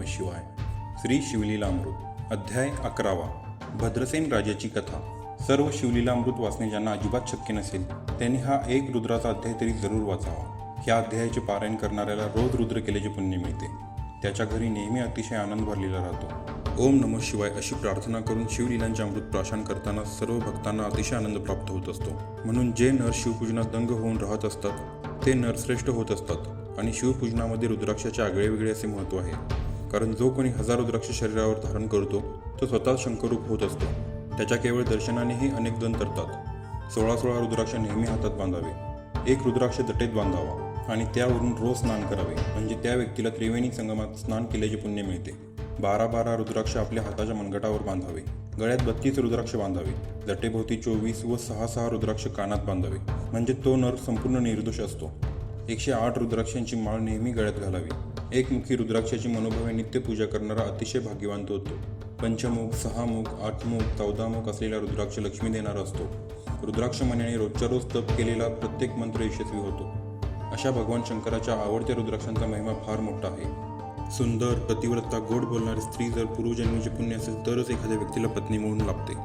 शिवाय. श्री शिवलीलामृत अध्याय 11. भद्रसेन राजाची कथा. सर्व शिवलीलामृत वाचणे ज्यांना अजिबात शक्य नसेल त्यांनी हा एक रुद्राचा अध्याय तरी जरूर वाचावा. ह्या अध्यायाचे पारायण करणाऱ्याला रोज रुद्र केल्याचे पुण्य मिळते. त्याच्या घरी नेहमी अतिशय आनंद भरलेला राहतो. ओम नमः शिवाय अशी प्रार्थना करून शिवलीलांचे अमृत प्राशन करताना सर्व भक्तांना अतिशय आनंद प्राप्त होत असतो. म्हणून जे नर शिवपूजनात दंग होऊन राहत असतात ते नरश्रेष्ठ होत असतात. आणि शिवपूजनामध्ये रुद्राक्षाचे आगळेवेगळे असे महत्त्व आहे. कारण जो कोणी 1000 रुद्राक्ष शरीरावर धारण करतो तो स्वतः शंकरूप होत असतो. त्याच्या केवळ दर्शनानेही अनेक जण तरतात. 16 रुद्राक्ष नेहमी हातात बांधावे. एक रुद्राक्ष जटेत बांधावा आणि त्यावरून रोज स्नान करावे. म्हणजे त्या व्यक्तीला त्रिवेणी संगमात स्नान केल्याचे पुण्य मिळते. 12 रुद्राक्ष आपल्या हाताच्या मनगटावर बांधावे. गळ्यात 32 रुद्राक्ष बांधावे. जटेभोवती 24 व 6 रुद्राक्ष कानात बांधावे. म्हणजे तो नर संपूर्ण निर्दोष असतो. 108 रुद्राक्षांची माळ नेहमी गळ्यात घालावी. एकमुखी रुद्राक्षाची मनोभावे नित्य पूजा करणारा अतिशय भाग्यवान होतो. पंचमुख, 6 मुख, 8 मुख, 14 मुख असलेला रुद्राक्ष लक्ष्मी देणारा असतो. रुद्राक्ष मण्याने रोजच्या रोज तप केलेला प्रत्येक मंत्र यशस्वी होतो. अशा भगवान शंकराच्या आवडत्या रुद्राक्षांचा महिमा फार मोठा आहे. सुंदर, पतिव्रता, गोड बोलणारी स्त्री जर पूर्वजन्मीचे पुण्य असेल तरच एखाद्या व्यक्तीला पत्नी म्हणून लाभते.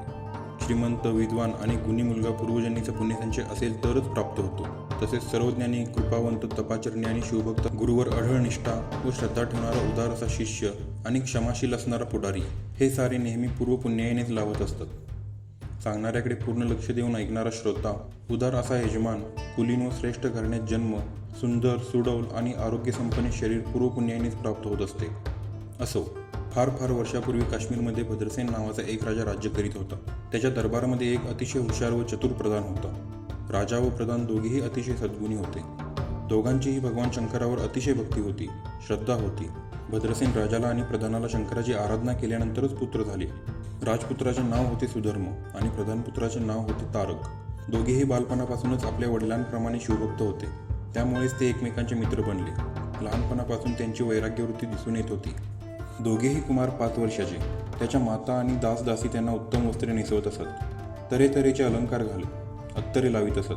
श्रीमंत, विद्वान आणि गुणी मुलगा पूर्वजन्मीचा पुण्यसंचय असेल तरच प्राप्त होतो. तसेच सर्वज्ञानी, कृपावंत, तपाचरणी आणि शिवभक्त, गुरुवर अढळ निष्ठा व श्रद्धा ठेवणारा उदार असा शिष्य आणि क्षमाशील असणारा पुढारी हे सारे नेहमी पूर्वपुण्यानेच लाभत असतात. सांगणाऱ्याकडे पूर्ण लक्ष देऊन ऐकणारा श्रोता, उदार असा यजमान, कुलीन व श्रेष्ठ घराण्यात जन्म, सुंदर, सुडौल आणि आरोग्यसंपन्न शरीर पूर्वपुण्यानेच प्राप्त होत असते. असो, फार वर्षापूर्वी काश्मीरमध्ये भद्रसेन नावाचा एक राजा राज्य करीत होता. त्याच्या दरबारामध्ये एक अतिशय हुशार व चतुर प्रधान होता. राजा व प्रधान दोघेही अतिशय सद्गुणी होते. दोघांचीही भगवान शंकरावर अतिशय भक्ती होती, श्रद्धा होती. भद्रसेन राजाला आणि प्रधानाला शंकराची आराधना केल्यानंतरच पुत्र झाले. राजपुत्राचे नाव होते सुधर्म आणि प्रधानपुत्राचे नाव होते तारक. दोघेही बालपणापासूनच आपल्या वडिलांप्रमाणे शिवभक्त होते. त्यामुळेच ते एकमेकांचे मित्र बनले. लहानपणापासून त्यांची वैराग्यवृत्ती दिसून येत होती. दोघेही कुमार 5 वर्षाचे. त्याच्या माता आणि दासदासी त्यांना उत्तम वस्त्रे नेसवत असत. तऱ्हेतऱ्हेचे अलंकार घालत, अत्तरे लावित असत.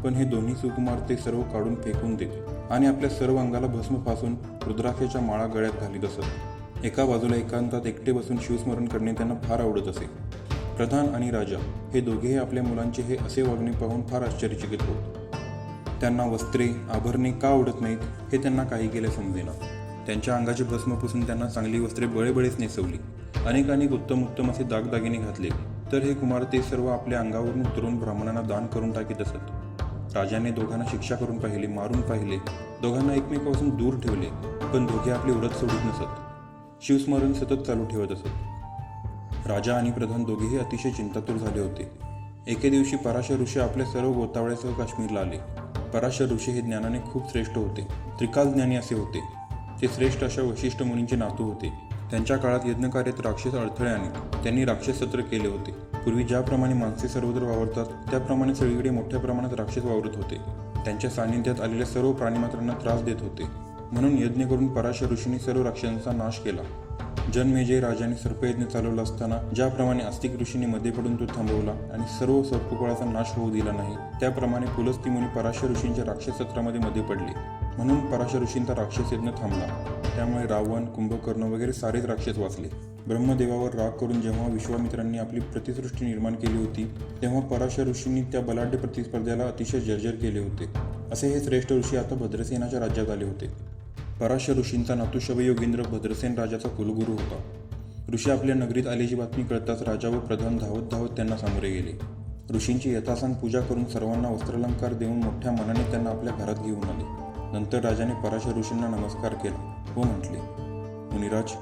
पण हे दोन्ही सुकुमार ते सर्व काढून फेकून देत आणि आपल्या सर्व अंगाला भस्म फासून रुद्राक्षाच्या माळा गळ्यात घालीत असत. एका बाजूला एकांतात एकटे बसून शिवस्मरण करणे त्यांना फार आवडत असे. प्रधान आणि राजा हे दोघेही आपल्या मुलांचे हे असे वागणे पाहून फार आश्चर्यचकित होत. त्यांना वस्त्रे, आभरणे का आवडत नाहीत हे त्यांना काही केले समजेना. त्यांच्या अंगाची भस्म पुसून त्यांना चांगली वस्त्रे बळेबळेच नेसवली. अनेक उत्तम असे दागदागिने घातले. तर हे कुमार ते सर्व आपल्या अंगावरून उतरून ब्राह्मणांना दान करून टाकीत असत. राजाने दोघांना शिक्षा करून पाहिले, मारून पाहिले. दोघांना एकमेकापासून दूर ठेवले. पण दोघे आपले व्रत सोडत नसत. शिवस्मरण सतत चालू ठेवत असत. राजा आणि प्रधान दोघेही अतिशय चिंतातूर झाले होते. एके दिवशी पराशर ऋषी आपल्या सर्व गोतावळ्यासह काश्मीरला आले. पराशर ऋषी हे ज्ञानाने खूप श्रेष्ठ होते. त्रिकाल ज्ञानी असे होते. ते श्रेष्ठ अशा वशिष्ठ मुनींचे नातू होते. त्यांच्या काळात यज्ञकार्यात राक्षस अडथळे आणीत. त्यांनी राक्षस सत्र केले होते. पूर्वी ज्याप्रमाणे माणसे सर्वत्र वावरतात त्याप्रमाणे सगळीकडे मोठ्या प्रमाणात राक्षस वावरत होते. त्यांच्या सान्निध्यात आलेल्या सर्व प्राणीमात्रांना त्रास देत होते. म्हणून यज्ञ करून पराशर ऋषींनी सर्व राक्षसांचा नाश केला. जनमेजय राजाने सर्पयज्ञ चालवला असताना ज्याप्रमाणे आस्तिक ऋषींनी मध्ये पडून तो थांबवला आणि सर्व सर्पकुळाचा नाश होऊ दिला नाही, त्याप्रमाणे पुलस्ती मुनी पराशर ऋषींच्या राक्षस सत्रामध्ये मध्ये पडले. म्हणून पराशर ऋषींचा राक्षस यज्ञ थांबला. त्यामुळे रावण, कुंभकर्ण वगैरे सारेच राक्षस वाचले. ब्रह्मदेवावर राग करून जेव्हा विश्वामित्रांनी आपली प्रतिसृष्टी निर्माण केली होती तेव्हा पराशर ऋषींनी त्या बलाढ्य प्रतिस्पर्ध्याला अतिशय जर्जर केले होते. असे हे श्रेष्ठ ऋषी आता भद्रसेनाच्या राज्यात आले होते. पराशर ऋषींचा नातू शवयोगेंद्र भद्रसेन राजाचा कुलगुरू होता. ऋषी आपल्या नगरीत आल्याची बातमी कळताच राजा व प्रधान धावत त्यांना सामोरे गेले. ऋषींची यथासांग पूजा करून सर्वांना वस्त्रालंकार देऊन मोठ्या मनाने त्यांना आपल्या घरात घेऊन आले. नंतर राजाने पराशर ऋषींना नमस्कार केला व म्हटले, मुनिराज,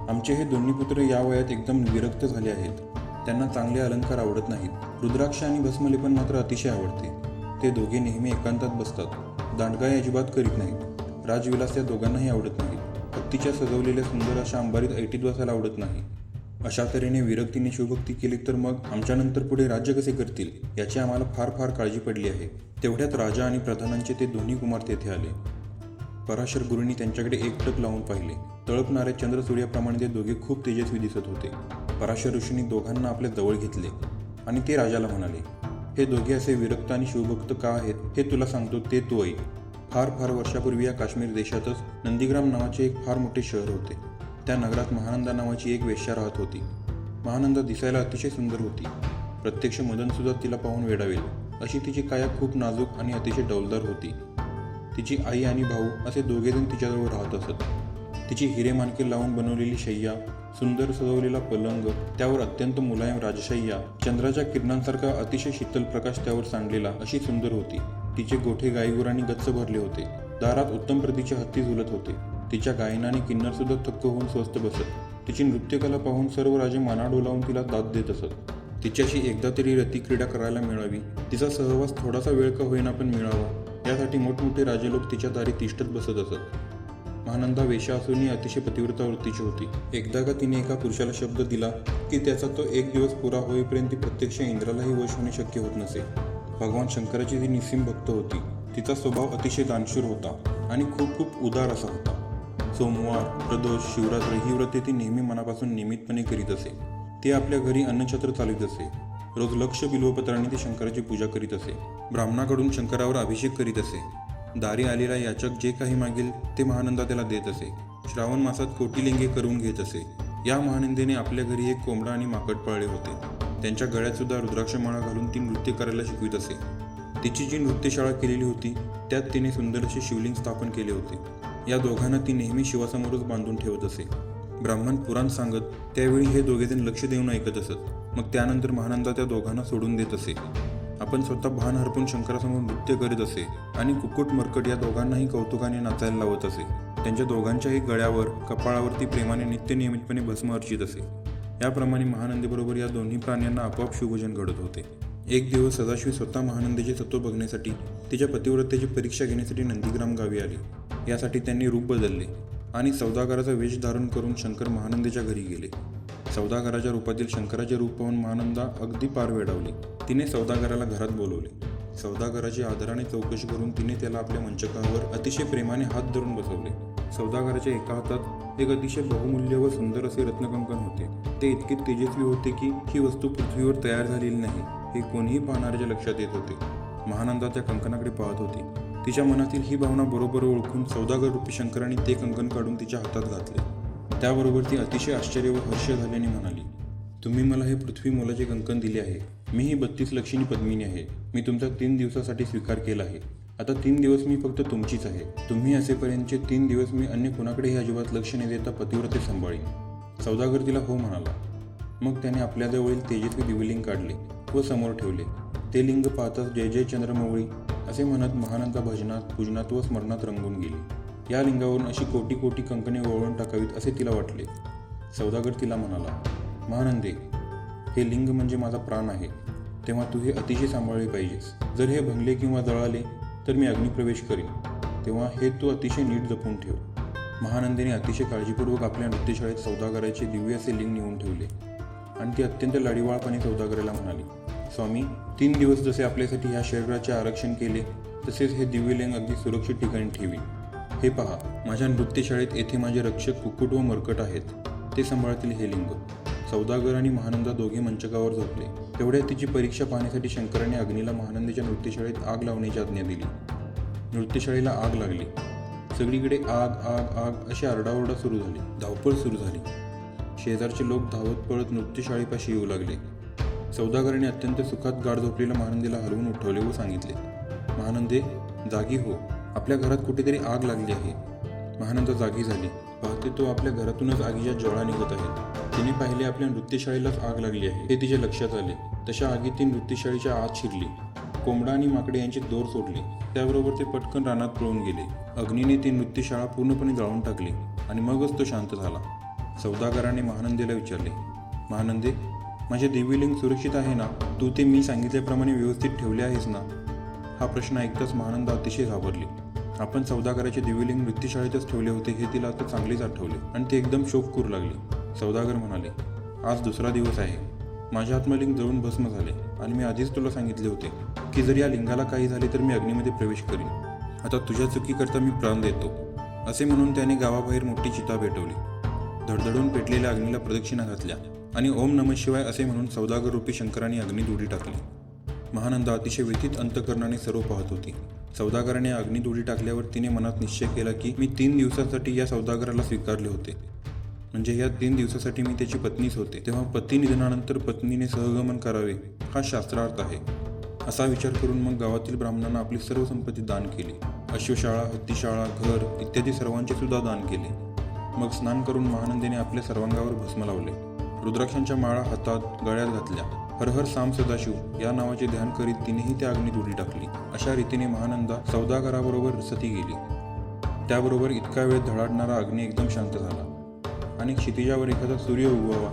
आमचे हे दोन्ही पुत्र या वयात एकदम विरक्त झाले आहेत. त्यांना चांगले अलंकार आवडत नाहीत. रुद्राक्ष आणि भस्मलेपन मात्र अतिशय आवडते. ते दोघे नेहमी एकांतात बसतात. दांडगाई अजिबात करीत नाहीत. राजविलास त्या दोघांनाही आवडत नाही. हत्तीच्या सजवलेल्या सुंदर अशा अंबारीत ऐटीत बसायला आवडत नाही. अशा तऱ्हेने विरक्तीने शिवभक्ती केली तर मग आमच्यानंतर पुढे राज्य कसे करतील याची आम्हाला फार काळजी पडली आहे. तेवढ्यात राजा आणि प्रधानांचे ते दोन्ही कुमार तेथे आले. पराशर गुरूंनी त्यांच्याकडे एकटक लावून पाहिले. तळपणाऱ्या चंद्रसूर्याप्रमाणे ते दोघे खूप तेजस्वी दिसत होते. पराशर ऋषींनी दोघांना आपल्या जवळ घेतले आणि ते राजाला म्हणाले, हे दोघे असे विरक्त आणि शिवभक्त का आहेत हे तुला सांगतो, ते तू ऐक. फार वर्षापूर्वी या काश्मीर देशातच नंदीग्राम नावाचे एक फार मोठे शहर होते. त्या नगरात महानंदा नावाची एक वेश्या राहत होती. महानंदा दिसायला अतिशय सुंदर होती. प्रत्यक्ष मदनसुद्धा तिला पाहून वेडावेल अशी तिची काया खूप नाजूक आणि अतिशय डौलदार होती. तिची आई आणि भाऊ असे दोघेजण तिच्याजवळ राहत असत. तिची हिरे माणके लावून बनवलेली शय्या, सुंदर सजवलेला पलंग, त्यावर अत्यंत मुलायम राजशय्या, चंद्राच्या किरणांसारखा अतिशय शीतल प्रकाश त्यावर सांडलेला अशी सुंदर होती. तिचे गोठे गायीगुरांनी गच्च भरले होते. दारात उत्तम प्रतीचे हत्ती झुलत होते. तिच्या गायनाने किन्नर सुद्धा थक्क होऊन स्वस्थ बसत. तिची नृत्यकला पाहून सर्व राजे माना डोलावून तिला दाद देत असत. तिच्याशी एकदा तरी रतिक्रीडा करायला मिळावी, तिचा सहवास थोडासा वेळ का होईना पण मिळावा, यासाठी मोठमोठे राजे लोक तिच्या दारी तिष्ठत बसत असत. महानंदा वेश्या असूनही अतिशय पतिव्रता वृत्तीची होती. एकदा का तिने एका पुरुषाला शब्द दिला की त्याचा तो एक दिवस पुरा होईपर्यंत ती प्रत्यक्ष इंद्रालाही वश होणे शक्य होत नसे. भगवान शंकराची ती निस्सीम भक्त होती. तिचा स्वभाव अतिशय दानशूर होता आणि खूप खूप उदार असा होता. सोमवार, प्रदोष, शिवरात्र ही व्रते ती नेहमी मनापासून नियमितपणे करीत असे. ती आपल्या घरी अन्नछत्र चालवित असे. रोज लक्ष बिल्वपत्रांनी ती शंकराची पूजा करीत असे. ब्राह्मणाकडून शंकरावर अभिषेक करीत असे. दारी आलेला याचक जे काही मागेल ते महानंदा त्याला देत असे. श्रावण मासात कोटीलिंगे करून घेत असे. या महानंदेने आपल्या घरी एक कोंबडा आणि माकड पाळले होते. त्यांच्या गळ्यात सुद्धा रुद्राक्षमाळा घालून ती नृत्य करायला शिकवित असे. तिची जी नृत्यशाळा केलेली होती त्यात तिने सुंदर असे शिवलिंग स्थापन केले होते. या दोघांना ती नेहमी शिवासमोरच बांधून ठेवत असे. ब्राह्मण पुराण सांगत त्यावेळी हे दोघेजण लक्ष देऊन ऐकत असत. मग त्यानंतर महानंदा त्या दोघांना सोडून देत असे. आपण स्वतः भान हरपून शंकरासमोर नृत्य करीत असे आणि कुक्कुट मरकट या दोघांनाही कौतुकाने नाचायला लावत असे. त्यांच्या दोघांच्याही गळ्यावर, कपाळावरती प्रेमाने नित्य नियमितपणे भस्म अर्चित असे. याप्रमाणे महानंदेबरोबर या दोन्ही प्राण्यांना आपोआप शुभजन घडत होते. एक दिवस सदाशिव स्वतः महानंदेचे तत्व बघण्यासाठी, तिच्या पतिव्रतेची परीक्षा घेण्यासाठी नंदीग्राम गावी आले. यासाठी त्यांनी रूप बदलले आणि सौदागराचा वेश धारण करून शंकर महानंदेच्या घरी गेले. सौदागराच्या रूपातील शंकराचे रूप पाहून महानंदा अगदी पार वेडावली. तिने सौदागराला घरात बोलवले. सौदागराची आदराने चौकशी करून तिने त्याला आपल्या मंचकावर अतिशय प्रेमाने हात धरून बसवले. सौदागराच्या एका हातात एक अतिशय बहुमूल्य व सुंदर असे रत्नकंकण होते. ते इतके तेजस्वी होते की ही वस्तू पृथ्वीवर तयार झालेली नाही हे कोणीही पाहणाऱ्याच्या लक्षात येत होते. महानंदा त्या कंकणाकडे पाहत होती. तिच्या मनातील ही भावना बरोबर ओळखून सौदागर रूपी शंकराने ते कंकण काढून तिच्या हातात घातले. त्याबरोबर ती अतिशय आश्चर्य व हर्ष झाल्याने म्हणाली, तुम्ही मला हे पृथ्वी मोलाचे कंकण दिले आहे. मी ही 32 लक्षिणी पद्मिनी आहे. मी तुमचा 3 दिवसासाठी स्वीकार केला आहे. आता 3 दिवस मी फक्त तुमचीच आहे. तुम्ही असेपर्यंतचे 3 दिवस मी अन्य कोणाकडेही अजिबात लक्ष न देता पतिव्रते सांभाळीन. सौदागर तिला हो म्हणाला. मग त्याने आपल्याजवळील तेजस्वी दिव्यलिंग काढले व समोर ठेवले. ते लिंग पाहताच जय जय चंद्रमौळी असे म्हणत महानंदा भजनात, पूजनात व स्मरणात रंगून गेली. या लिंगावरून अशी कोटी कोटी कंकणे वळवून टाकावीत असे तिला वाटले. सौदागर तिला म्हणाला, महानंदे, हे लिंग म्हणजे माझा प्राण आहे. तेव्हा तू हे अतिशय सांभाळले पाहिजेस. जर हे भंगले किंवा जळाले तर मी अग्निप्रवेश करीन. तेव्हा हे तू अतिशय नीट जपून ठेव. महानंदेने अतिशय काळजीपूर्वक आपल्या नृत्यशाळेत सौदागराचे दिव्य असे लिंग नेऊन ठेवले आणि ती अत्यंत लाडीवाळपणे सौदागराला म्हणाली, स्वामी, 3 दिवस जसे आपल्यासाठी ह्या शरीराचे आरक्षण केले तसेच हे दिव्यलिंग अगदी सुरक्षित ठिकाणी ठेवी. हे पहा, माझ्या नृत्यशाळेत येथे माझे रक्षक कुक्कुट व मरकट आहेत. ते सांभाळतील हे लिंग. सौदागर आणि महानंदा दोघे मंचकावर झोपले. तेवढ्यात तिची परीक्षा पाहण्यासाठी शंकराने अग्नीला महानंदेच्या नृत्यशाळेत आग लावण्याची आज्ञा दिली. नृत्यशाळेला आग लागली. सगळीकडे आग आग आग अशी आरडाओरडा सुरू झाली. धावपळ सुरू झाली. शेजारचे लोक धावत पळत नृत्यशाळेपाशी येऊ लागले. सौदागराने अत्यंत सुखात गाढ झोपलेल्या महानंदेला हलवून उठवले व सांगितले, महानंदे, जागी हो. आपल्या घरात कुठेतरी आग लागली आहे. महानंदा जागी झाली. पाहते तो आपल्या घरातूनच आगीच्या ज्वाळा निघत आहेत. तिने पाहिले आपल्या नृत्यशाळेलाच आग लागली आहे हे तिच्या लक्षात आले. तशा आगीत ती नृत्यशाळेच्या आत शिरली. कोंबडा आणि माकडे यांची दोर सोडली. त्याबरोबर ते पटकन रानात पळून गेले. अग्नीने ती नृत्यशाळा पूर्णपणे जाळून टाकली आणि मगच तो शांत झाला. सौदागराने महानंदेला विचारले, महानंदे, माझे दिव्यलिंग सुरक्षित आहे ना? तू ते मी सांगितल्याप्रमाणे व्यवस्थित ठेवले आहेस ना? हा प्रश्न ऐकताच महानंदा अतिशय घाबरली. आपण सौदागराचे दिव्यलिंग नृत्यशाळेतच ठेवले होते हे तिला आता चांगलेच आठवले आणि ते एकदम शोक करू लागले. सौदागर म्हणाले, आज दुसरा दिवस आहे. माझे आत्मलिंग जळून भस्म झाले आणि मी आधीच तुला सांगितले होते की जर या लिंगाला काही झाले तर मी अग्नीमध्ये प्रवेश करीन. आता तुझ्या चुकीकरता मी प्राण देतो. असे म्हणून त्याने गावाबाहेर मोठी चिता पेटवली. धडधडून पेटलेल्या अग्नीला प्रदक्षिणा घातल्या आणि ओम नमः शिवाय असे म्हणून सौदागर रूपी शंकराने अग्नीत उडी टाकली. महानंदा अतिशय व्यथित अंतकरणाने सर्व पाहत होती. सौदागराने अग्नीत उडी टाकल्यावर तिने मनात निश्चय केला की मी 3 दिवसांसाठी या सौदागराला स्वीकारले होते. म्हणजे या 3 दिवसासाठी मी त्याची पत्नीच होते, तेव्हा पती निधनानंतर पत्नीने सहगमन करावे हा शास्त्रार्थ आहे. असा विचार करून मग गावातील ब्राह्मणांना आपली सर्व संपत्ती दान केली. अश्वशाळा, हत्तीशाळा, घर इत्यादी सर्वांचे सुद्धा दान केले. मग स्नान करून महानंदीने आपल्या सर्वांगावर भस्म लावले. रुद्राक्षांच्या माळा हातात गळ्यात घातल्या. हर हर साम सदाशिव या नावाचे ध्यान करीत तिनेही त्या अग्नीत उडी टाकली. अशा रीतीने महानंदा सौदागराबरोबर सती गेली. त्याबरोबर इतका वेळ धडाडणारा अग्नी एकदम शांत झाला आणि क्षितिजावर एखादा सूर्य उगवावा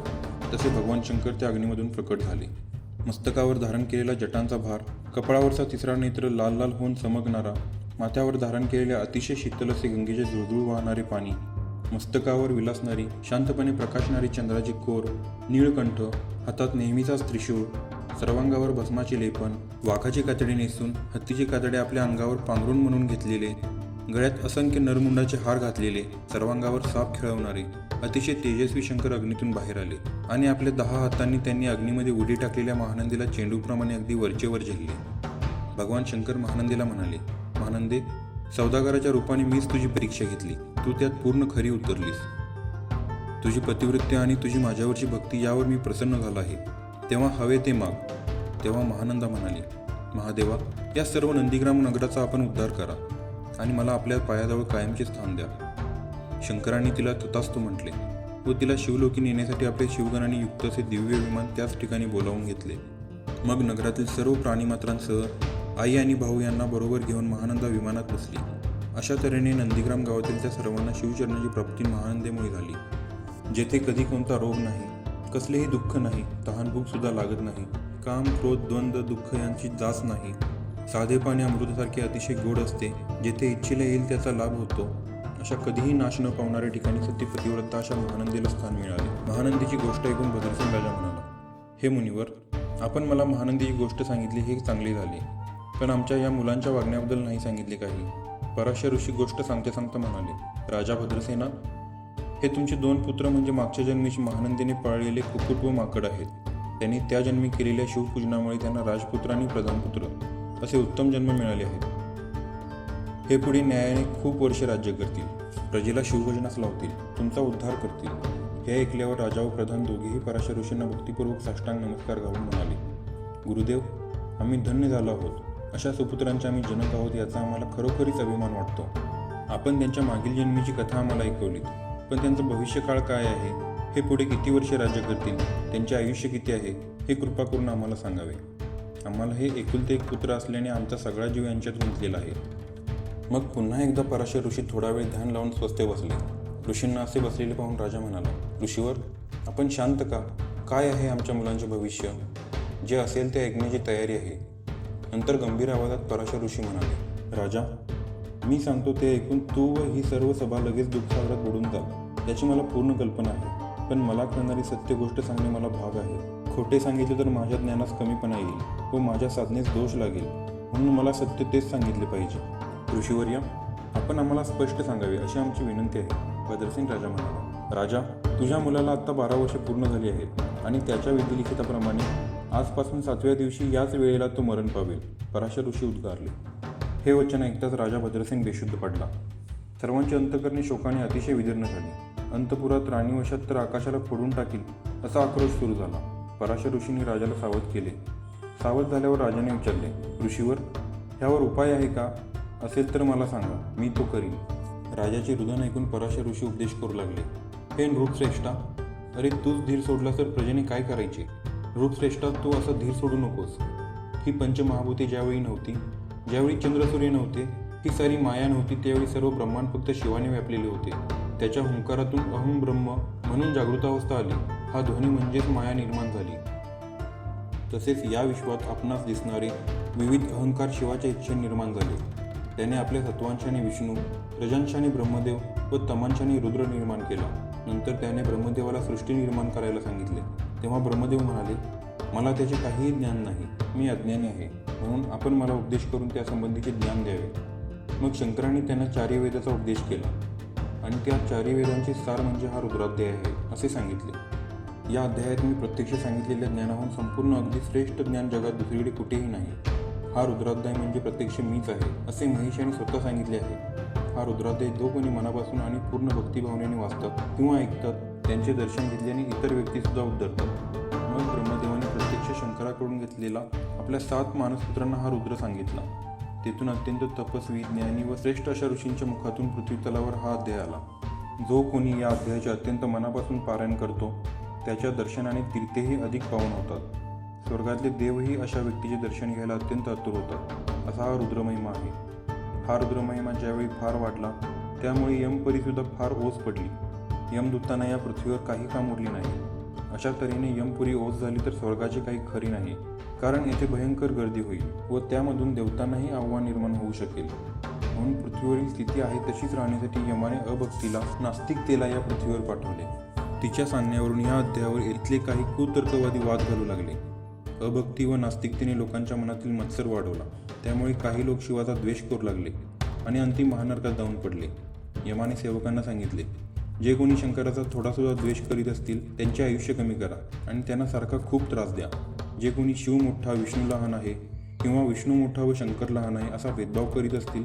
तसे भगवान शंकर त्या अग्नीमधून प्रकट झाले. मस्तकावर धारण केलेला जटांचा भार, कपाळावरचा तिसरा नेत्र लाल लाल होऊन चमकणारा, माथ्यावर धारण केलेले अतिशय शीतल असे गंगेचे झुळझुळ वाहणारे पाणी, मस्तकावर विलासणारी शांतपणे प्रकाशणारी चंद्राची कोर, निळकंठ, हातात नेहमीचाच त्रिशूळ, सर्वांगावर भस्माचे लेपन, वाघाची कातडी नेसून हत्तीचे कातडे आपल्या अंगावर पांघरून म्हणून घेतलेले, गळ्यात असंख्य नरमुंडाचे हार घातलेले, सर्वांगावर साप खेळवणारे अतिशय तेजस्वी शंकर अग्नीतून बाहेर आले आणि आपल्या 10 हातांनी त्यांनी अग्नीमध्ये उडी टाकलेल्या महानंदीला चेंडूप्रमाणे अगदी वरचेवर झेलले. भगवान शंकर महानंदीला म्हणाले, महानंदे, सौदागराच्या रूपाने मीच तुझी परीक्षा घेतली. तू त्यात पूर्ण खरी उतरलीस. तुझी पतिवृत्ती आणि तुझी माझ्यावरची भक्ती यावर मी प्रसन्न झाला आहे. तेव्हा हवे ते माग. तेव्हा महानंदा म्हणाली, महादेवा, या सर्व नंदीग्राम नगराचा आपण उद्धार करा आणि मला आपल्या पायाजवळ कायमचे स्थान द्या. शंकरांनी तिला तथास्तु म्हटले व तिला शिवलोकी नेण्यासाठी आपले शिवगणांनी युक्त असे दिव्य विमान त्याच ठिकाणी बोलावून घेतले. मग नगरातील सर्व प्राणीमात्रांसह आई आणि भाऊ यांना बरोबर घेऊन महानंदा विमानात बसली. अशा तऱ्हेने नंदीग्राम गावातील त्या सर्वांना शिवचरणाची प्राप्ती महानंदेमुळे झाली. जेथे कधी कोणता रोग नाही, कसलेही दुःख नाही, तहानभूक सुद्धा लागत नाही, काम, क्रोध, द्वंद्व, दुःख यांची जाच नाही. साधे पाणी अमृतासारखे अतिशय गोड असते. जेथे इच्छेला येईल त्याचा लाभ होतो. अशा कधीही नाश न पावणाऱ्या ठिकाणी सती पतिव्रता अशा महानंदीला स्थान मिळाले. महानंदीची गोष्ट ऐकून भद्रसेन राजा म्हणाला, हे मुनिवर, आपण मला महानंदीची गोष्ट सांगितली हे चांगले झाले, पण आमच्या या मुलांच्या वागण्याबद्दल नाही सांगितले काही. पराशर ऋषी गोष्ट सांगता सांगता म्हणाले, राजा भद्रसेना, हे तुमचे 2 पुत्र म्हणजे मागच्या जन्मीची महानंदीने पाळलेले कुक्कुट व माकड आहेत. त्यांनी त्या जन्मी केलेल्या शिवपूजनामुळे त्यांना राजपुत्र आणि प्रधानपुत्र असे उत्तम जन्म मिळाले आहेत. हे पुढे न्यायाने खूप वर्षे राज्य करतील, प्रजेला शिवभजनास लावतील, तुमचा उद्धार करतील. हे ऐकल्यावर राजा व प्रधान दोघेही पराशर ऋषींना भक्तिपूर्वक साष्टांग नमस्कार घालून म्हणाले, गुरुदेव, आम्ही धन्य झालो आहोत. अशा सुपुत्रांचे आम्ही जनक आहोत याचा आम्हाला खरोखरीच अभिमान वाटतो. आपण त्यांच्या मागील जन्मीची कथा आम्हाला ऐकवली, पण त्यांचं भविष्यकाळ काय आहे, हे पुढे किती वर्षे राज्य करतील, त्यांचे आयुष्य किती आहे, हे कृपा करून आम्हाला सांगावे. आम्हाला हे एकुलते एक पुत्र असल्याने आमचा सगळा जीव यांच्यात गुंतलेला आहे. मग पुन्हा एकदा पराशर ऋषी थोडा वेळ ध्यान लावून स्वस्थ बसले. ऋषींना असे बसलेले पाहून राजा म्हणाला, ऋषीवर, आपण शांत का? काय आहे आमच्या मुलांचे भविष्य? जे असेल ते ऐकण्याची तयारी आहे. नंतर गंभीर आवाजात पराशर ऋषी म्हणाले, राजा, मी सांगतो ते ऐकून तू व ही सर्व सभा लगेच दुःखावरात बुडून जा. त्याची मला पूर्ण कल्पना आहे, पण मला कळणारी सत्य गोष्ट सांगणे मला भाग आहे. खोटे सांगितले तर माझ्या ज्ञानास कमीपणा येईल व माझ्या साधनेस दोष लागेल, म्हणून मला सत्य तेच सांगितले पाहिजे. ऋषीवर्य, आपण आम्हाला स्पष्ट सांगावे अशी आमची विनंती आहे. भद्रसेन राजा म्हणाला, राजा, तुझ्या मुलाला आत्ता 12 वर्षे पूर्ण झाली आहेत आणि त्याच्या विधिलिखिताप्रमाणे आजपासून 7व्या दिवशी याच वेळेला तो मरण पावेल. पराशर ऋषी उद्गारले. हे वचन ऐकताच राजा भद्रसेन बेशुद्ध पडला. सर्वांची अंतकरणे शोकाने अतिशय विदीर्ण झाली. अंतपुरात राणीवशात तर आकाशाला फोडून टाकील असा आक्रोश सुरू झाला. पराशर ऋषींनी राजाला सावध केले. सावध झाल्यावर राजाने विचारले, ऋषीवर, ह्यावर उपाय आहे का? असेल तर मला सांगा, मी तो करीन. राजाचे रुदन ऐकून पराशर ऋषी उपदेश करू लागले, हे नृपश्रेष्ठा, अरे तूच धीर सोडलास तर प्रजेने काय करायचे? नृपश्रेष्ठा, तू असा धीर सोडू नकोस. ही पंचमहाभूते ज्यावेळी नव्हती, ज्यावेळी चंद्रसूर्य नव्हते, ही सारी माया नव्हती, त्यावेळी सर्व ब्रह्मांड फक्त शिवाने व्यापलेले होते. त्याच्या हुंकारातून अहम ब्रह्म म्हणून जागृतावस्था आली. हा ध्वनी म्हणजेच माया निर्माण झाली. तसेच या विश्वात आपणास दिसणारे विविध अहंकार शिवाच्या इच्छेने निर्माण झाले. त्याने आपल्या सत्वांशाने विष्णू, रजांशाने ब्रह्मदेव व तमांशाने रुद्र निर्माण केला. नंतर त्याने ब्रह्मदेवाला सृष्टी निर्माण करायला सांगितले. तेव्हा ब्रह्मदेव म्हणाले, मला त्याचे काहीही ज्ञान नाही, मी अज्ञानी आहे, म्हणून आपण मला उपदेश करून त्यासंबंधीचे ज्ञान द्यावे. मग शंकरांनी त्यांना 4 वेदाचा उपदेश केला आणि त्या 4 वेदांचे सार म्हणजे हा रुद्राध्याय आहे असे सांगितले. या अध्यायात मी प्रत्यक्ष सांगितलेल्या ज्ञानाहून संपूर्ण अगदी श्रेष्ठ ज्ञान जगात दुसरीकडे कुठेही नाही. हा रुद्राध्याय म्हणजे प्रत्यक्ष मीच आहे असे महिषाने स्वतः सांगितले आहे. हा रुद्राध्याय जो कोणी मनापासून आणि पूर्ण भक्तिभावनेने वाचतात किंवा ऐकतात त्यांचे दर्शन घेतल्याने इतर व्यक्तीसुद्धा उद्धरतात. मग ब्रह्मदेवाने प्रत्यक्ष शंकराकडून घेतलेला आपल्या 7 मानसपुत्रांना हा रुद्र सांगितला. तेथून अत्यंत तपस्वी, ज्ञानी व श्रेष्ठ अशा ऋषींच्या मुखातून पृथ्वीतलावर हा अध्याय आला. जो कोणी या अध्यायाचे अत्यंत मनापासून पारायण करतो त्याच्या दर्शनाने तीर्थेही अधिक पावन होतात. स्वर्गातले देवही अशा व्यक्तीचे दर्शन घ्यायला अत्यंत आतुर होतात. असा हा रुद्रमहिमा आहे. हा रुद्रमहिमा ज्यावेळी फार वाढला त्यामुळे यमपुरीसुद्धा फार ओस पडली. यमदूतांना या पृथ्वीवर काही काम उरले नाही. अशा तऱ्हेने यमपुरी ओस झाली तर स्वर्गाची काही खरी नाही, कारण येथे भयंकर गर्दी होईल व त्यामधून देवतांनाही आव्हान निर्माण होऊ शकेल. म्हणून पृथ्वीवरील स्थिती आहे तशीच राहण्यासाठी यमाने अभक्तीला, नास्तिकतेला या पृथ्वीवर पाठवले. तिच्या सांगण्यावरून या अध्यायावर इथले काही कुतर्कवादी वाद घालू लागले. अभक्ती व नास्तिकतेने लोकांच्या मनातील मत्सर वाढवला. त्यामुळे काही लोक शिवाचा द्वेष करू लागले आणि अंतिम महानरकात जाऊन पडले. यमाने सेवकांना सांगितले, जे कोणी शंकराचा थोडासुद्धा द्वेष करीत असतील त्यांचे आयुष्य कमी करा आणि त्यांना सारखा खूप त्रास द्या. जे कोणी शिव मोठा विष्णू लहान आहे किंवा विष्णू मोठा व शंकर लहान आहे असा भेदभाव करीत असतील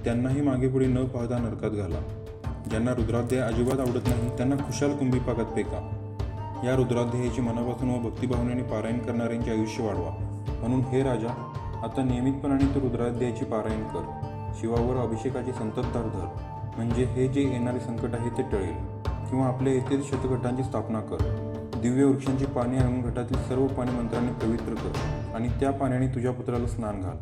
त्यांनाही मागे पुढे न पाहता नरकात घाला. ज्यांना रुद्राध्याय अजिबात आवडत नाही त्यांना खुशाल कुंभीपाकात फेका. या रुद्राध्यायाची मनापासून व भक्तिभावनेने पारायण करणाऱ्यांचे आयुष्य वाढवा. म्हणून हे राजा, आता नियमितपणाने तू रुद्राध्यायाचे पारायण कर. शिवावर अभिषेकाची संततधार धर, म्हणजे हे जे येणारे संकट आहे ते टळेल. किंवा आपल्या येथेच शतघटांची स्थापना कर. दिव्य वृक्षांची पाने आणून घटातील सर्व पाणी मंत्राने पवित्र कर आणि त्या पाण्याने तुझ्या पुत्राला स्नान घाल.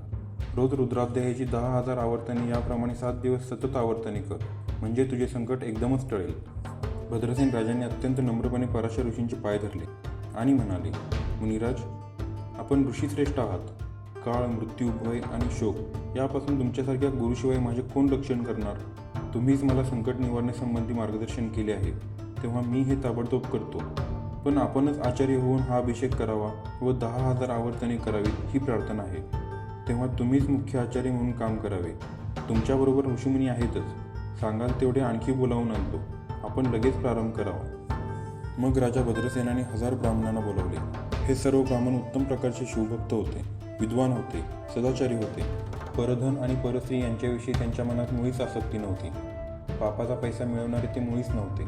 रोज रुद्राध्यायाची 10,000 आवर्तने याप्रमाणे 7 दिवस सतत आवर्तने कर, म्हणजे तुझे संकट एकदमच टळेल. भद्रसेन राजांनी अत्यंत नम्रपणे पराशर ऋषींचे पाय धरले आणि म्हणाले, मुनिराज, आपण ऋषीश्रेष्ठ आहात. काळ, मृत्यू, भय आणि शोक यापासून तुमच्यासारख्या गुरुशिवाय माझे कोण रक्षण करणार? तुम्हीच मला संकट निवारण्यासंबंधी मार्गदर्शन केले आहे, तेव्हा मी हे ताबडतोब करतो. पण आपणच आचार्य होऊन हा अभिषेक करावा व 10,000 आवर्तने करावीत ही प्रार्थना आहे. तेव्हा तुम्हीच मुख्य आचार्य म्हणून काम करावे. तुमच्याबरोबर ऋषीमुनी आहेतच. सांगाल तेवढे आणखी बोलावून आणतो. आपण लगेच प्रारंभ करावा. मग राजा भद्रसेनाने 1000 ब्राह्मणांना बोलावले. हे सर्व ब्राह्मण उत्तम प्रकारचे शिवभक्त होते, विद्वान होते, सदाचारी होते. परधन आणि परस्त्री यांच्याविषयी त्यांच्या मनात मुळीच आसक्ती नव्हती. पापाचा पैसा मिळवणारे ते मुळीच नव्हते.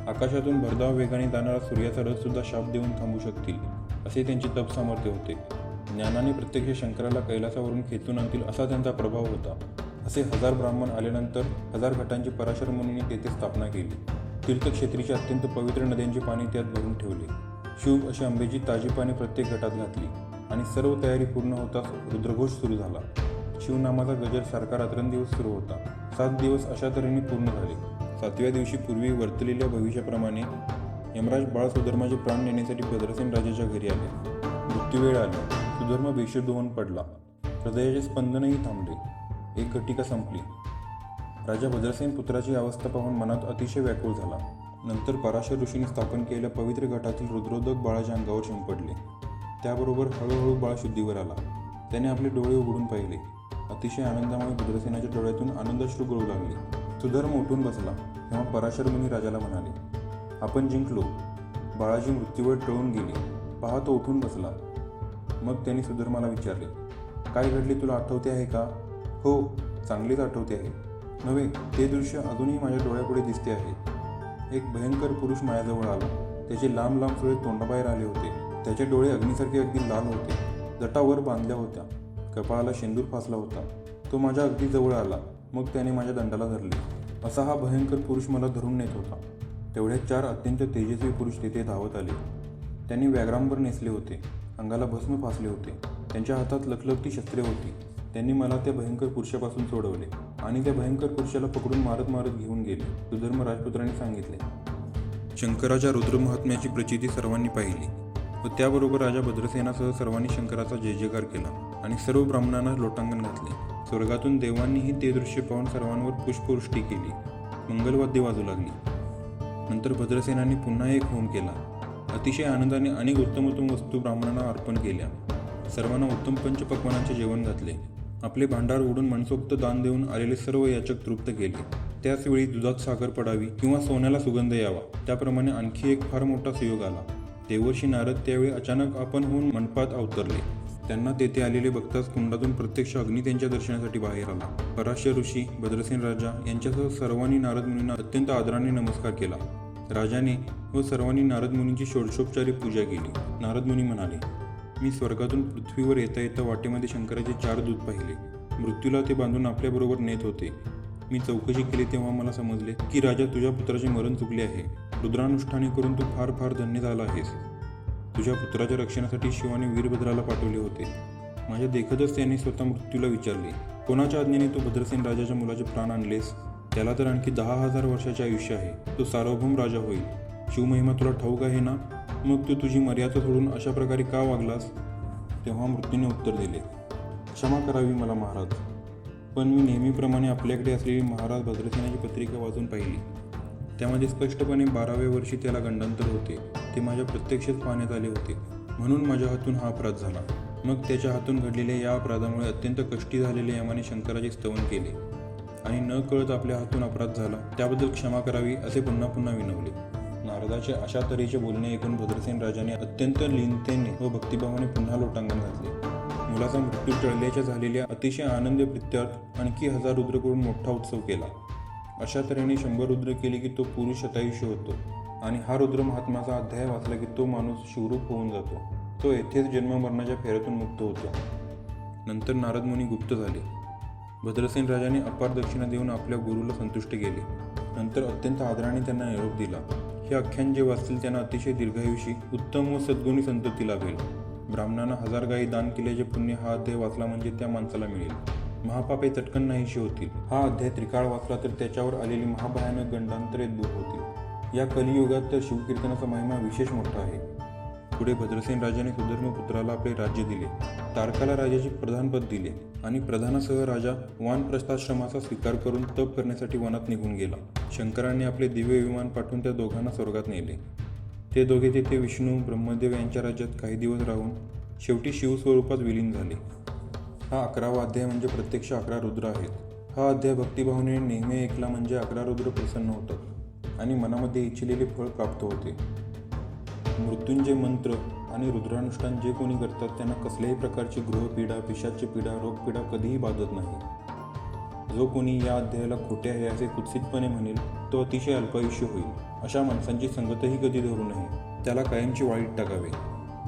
आकाशातून भरधाव वेगाने जाणारा सूर्याचा रथसुद्धा शाप देऊन थांबू शकतील असे त्यांचे तप सामर्थ्य होते. ज्ञानाने प्रत्यक्ष शंकराला कैलासावरून खेचून आणतील असा त्यांचा प्रभाव होता. असे 1000 ब्राह्मण आल्यानंतर 1000 घटांची पराशर मुनीने तेथे स्थापना केली. तीर्थक्षेत्रीची अत्यंत पवित्र नद्यांची पाणी त्यात भरून ठेवले. शुभ अशी आंब्याची ताजी पाने प्रत्येक घटात घातली आणि सर्व तयारी पूर्ण होताच रुद्रघोष सुरू झाला. शिवनामाचा गजर सारखा रात्रंदिवस सुरू होता. 7 दिवस अशा तऱ्हेने पूर्ण झाले. 7व्या दिवशी पूर्वी वर्तलेल्या भविष्याप्रमाणे यमराज बाळ सुधर्माचे प्राण नेण्यासाठी भद्रसेन राजाच्या घरी आले. मृत्यूवेळ आली. सुधर्म बेशुद्ध होऊन पडला. हृदयाचे स्पंदनही थांबले. एक घटिका संपली. राजा भद्रसेन पुत्राची अवस्था पाहून मनात अतिशय व्याकुळ झाला. नंतर पराशर ऋषींनी स्थापन केलेल्या पवित्र घटातील रुद्रोदक बाळाच्या अंगावर शिंपडले. त्याबरोबर हळूहळू बाळ शुद्धीवर आला. त्याने आपले डोळे उघडून पाहिले. अतिशय आनंदामुळे भद्रसेनाच्या डोळ्यातून आनंदाश्रू गळू लागले. सुधर्म उठून बसला. तेव्हा पराशर मुनी राजाला म्हणाले, आपण जिंकलो. बाळाची मृत्यूवेळ टळून गेली. पहा, तो उठून बसला. मग त्यांनी सुधर्माला विचारले, काय घडले, तुला आठवते आहे का? हो, चांगलीच आठवते आहे. नव्हे, ते दृश्य अजूनही माझ्या डोळ्यापुढे दिसते आहे. एक भयंकर पुरुष माझ्याजवळ आला. त्याचे लांब लांब सुळे तोंडाबाहेर आले होते. त्याचे डोळे अग्नीसारखे अगदी लाल होते. जटावर बांधल्या होत्या. कपाळाला शेंदूर फासला होता. तो माझ्या अगदी जवळ आला. मग त्याने माझ्या दंडाला धरले. असा हा भयंकर पुरुष मला धरून नेत होता. तेवढ्यात 4 अत्यंत तेजस्वी पुरुष तेथे धावत आले. त्यांनी व्याघ्रांबर नेसले होते. अंगाला भस्म फासले होते. त्यांच्या हातात लखलखती शस्त्रे होती. त्यांनी मला त्या भयंकर पुरुषापासून सोडवले आणि त्या भयंकर पुरुषाला पकडून मारत मारत घेऊन गेले. सुधर्म राजपुत्रांनी सांगितले. शंकराच्या रुद्र महात्म्याची प्रचिती सर्वांनी पाहिली व त्याबरोबर राजा भद्रसेनासह सर्वांनी शंकराचा जय जयकार केला आणि सर्व ब्राह्मणांना लोटांगण घातले. स्वर्गातून देवांनीही ते दृश्य पाहून सर्वांवर पुष्पवृष्टी केली. मंगलवाद्य वाजू लागली. नंतर भद्रसेनांनी पुन्हा एक होम केला. अतिशय आनंदाने अनेक उत्तमोत्तम वस्तू ब्राह्मणांना अर्पण केल्या. सर्वांना उत्तम पंचपक्वानांचे जेवण घातले. आपले भांडार ओढून मनसोक्त दान देऊन आलेले सर्व याचक तृप्त केले. त्याचवेळी दुधात साखर पडावी किंवा सोन्याला सुगंध यावा, त्याप्रमाणे आणखी एक फार मोठा सुयोग आला. देवर्षी नारद त्यावेळी अचानक आपण होऊन मंडपात अवतरले. त्यांना तेथे आलेले बघताच कुंडातून प्रत्यक्ष अग्नी त्यांच्या दर्शनासाठी बाहेर आला. पराशर ऋषी, भद्रसेन राजा यांच्यासह सर्वांनी नारद मुनींना अत्यंत आदराने नमस्कार केला. राजाने व सर्वांनी नारद मुनींची षोडशोपचारी पूजा केली. नारद मुनी म्हणाले, मी स्वर्गातून पृथ्वीवर येता येता वाटेमध्ये शंकराचे 4 दूत पाहिले. मृत्यूला ते बांधून आपल्याबरोबर नेत होते. मी चौकशी केली तेव्हा मला समजले की राजा, तुझ्या पुत्राचे मरण चुकले आहे. रुद्रानुष्ठाने करून तू फार फार धन्य झाला आहेस. तुझ्या पुत्राच्या रक्षणासाठी शिवाने वीरभद्राला पाठवले होते. माझ्या देखतच त्याने स्वतः मृत्यूला विचारले, कोणाच्या आज्ञेने तू भद्रसेन राजाच्या मुलाचे प्राण आणलेस? त्याला तर आणखी 10,000 वर्षाचे आयुष्य आहे. तो सार्वभौम राजा होईल. शिवमहिमा तुला ठाऊक आहे ना? मग तू तुझी मर्यादा सोडून अशा प्रकारे का वागलास? तेव्हा मृत्यूने उत्तर दिले, क्षमा करावी मला महाराज, पण मी नेहमीप्रमाणे आपल्याकडे असलेली महाराज भद्रसेनाची पत्रिका वाचून पाहिली. त्यामध्ये स्पष्टपणे 12व्या वर्षी त्याला गंडांतर होते. ते माझ्या प्रत्यक्षच पाहण्यात आले होते. म्हणून माझ्या हातून हा अपराध झाला. मग त्याच्या हातून घडलेल्या या अपराधामुळे अत्यंत कष्टी झालेल्या यमाने शंकराचे स्तवन केले आणि न कळत आपल्या हातून अपराध झाला, त्याबद्दल क्षमा करावी असे पुन्हा पुन्हा विनवले. नारदाचे अशा तऱ्हेचे बोलणे ऐकून भद्रसेन राजाने अत्यंत लीनतेने व भक्तिभावाने पुन्हा लोटांगण घातले. मुलाचा मृत्यू टळल्याच्या झालेल्या अतिशय आनंद प्रित्यार्थ आणखी 1000 रुद्र करून मोठा उत्सव केला. अशा तऱ्हेने 100 रुद्र केले की तो पुरुष शतायुष्य होतो आणि हा रुद्र महात्माचा अध्याय वाचला की तो माणूस शिवरूप होऊन जातो. तो येथेच जन्ममरणाच्या फेऱ्यातून मुक्त होतो. नंतर नारद मुनी गुप्त झाले. भद्रसेन राजाने अपार दक्षिणा देऊन आपल्या गुरुला संतुष्ट केले. नंतर अत्यंत आदराने त्यांना निरोप दिला. हे आख्यान जे वाचतील त्यांना अतिशय दीर्घायुषी, उत्तम व सद्गुणी संतती लाभेल. ब्राह्मणांना 1000 गायी दान केल्याचे पुण्य हा अध्याय वाचला म्हणजे त्या माणसाला मिळेल. महापापे चटकन नाहीशी होतील. हा अध्याय त्रिकाळ वाचला तर त्याच्यावर आलेली महाभयानक गंडांतरे दूर होतील. या कलियुगात तर शिवकीर्तनाचा महिमा विशेष मोठा आहे. पुढे भद्रसेन राजाने सुधर्म पुत्राला आपले राज्य दिले. तारकाला राजाचे प्रधानपद दिले आणि प्रधानासह राजा वानप्रस्थाश्रमाचा स्वीकार करून तप करण्यासाठी वनात निघून गेला. शंकरांनी आपले दिव्य विमान पाठवून त्या दोघांना स्वर्गात नेले. ते दोघे तेथे विष्णू ब्रह्मदेव यांच्या राज्यात काही दिवस राहून शेवटी शिवस्वरूपात विलीन झाले. हा 11वा अध्याय म्हणजे प्रत्यक्ष 11 रुद्र आहेत. हा अध्याय भक्तिभावने नेहमी ऐकला म्हणजे 11 रुद्र प्रसन्न होतात आणि मनामध्ये इच्छिलेले फळ प्राप्त होते. मृत्युंजय मंत्र आणि रुद्रानुष्ठान जे कोणी करतात त्यांना कसल्याही प्रकारची गृहपीडा, पिशाच्य पीडा, रोगपीडा कधीही बाधत नाही. जो कोणी या अध्यायाला खोटे आहे असे कुत्सितपणे म्हणेल तो अतिशय अल्पायुष्य होईल. अशा माणसांची संगतही कधी धरू नये. त्याला कायमची वाळीत टाकावे.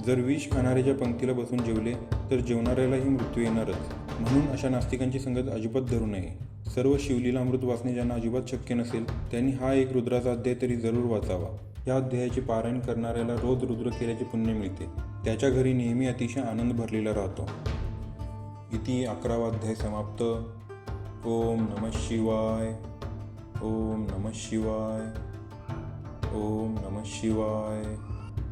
जर विष खाणाऱ्याच्या पंक्तीला बसून जेवले तर जेवणाऱ्यालाही मृत्यू येणारच. म्हणून अशा नास्तिकांची संगत अजिबात धरू नये. सर्व शिवलीलामृत वाचणे ज्यांना अजिबात शक्य नसेल त्यांनी हा एक रुद्राचा अध्याय तरी जरूर वाचावा. या अध्यायाचे पारायण करणाऱ्याला रोज रुद्र केल्याचे पुण्य मिळते. त्याच्या घरी नेहमी अतिशय आनंद भरलेला राहतो. इति 11वा अध्याय समाप्त. ओम नमः शिवाय. ओम नमः शिवाय. ओम नमः शिवाय.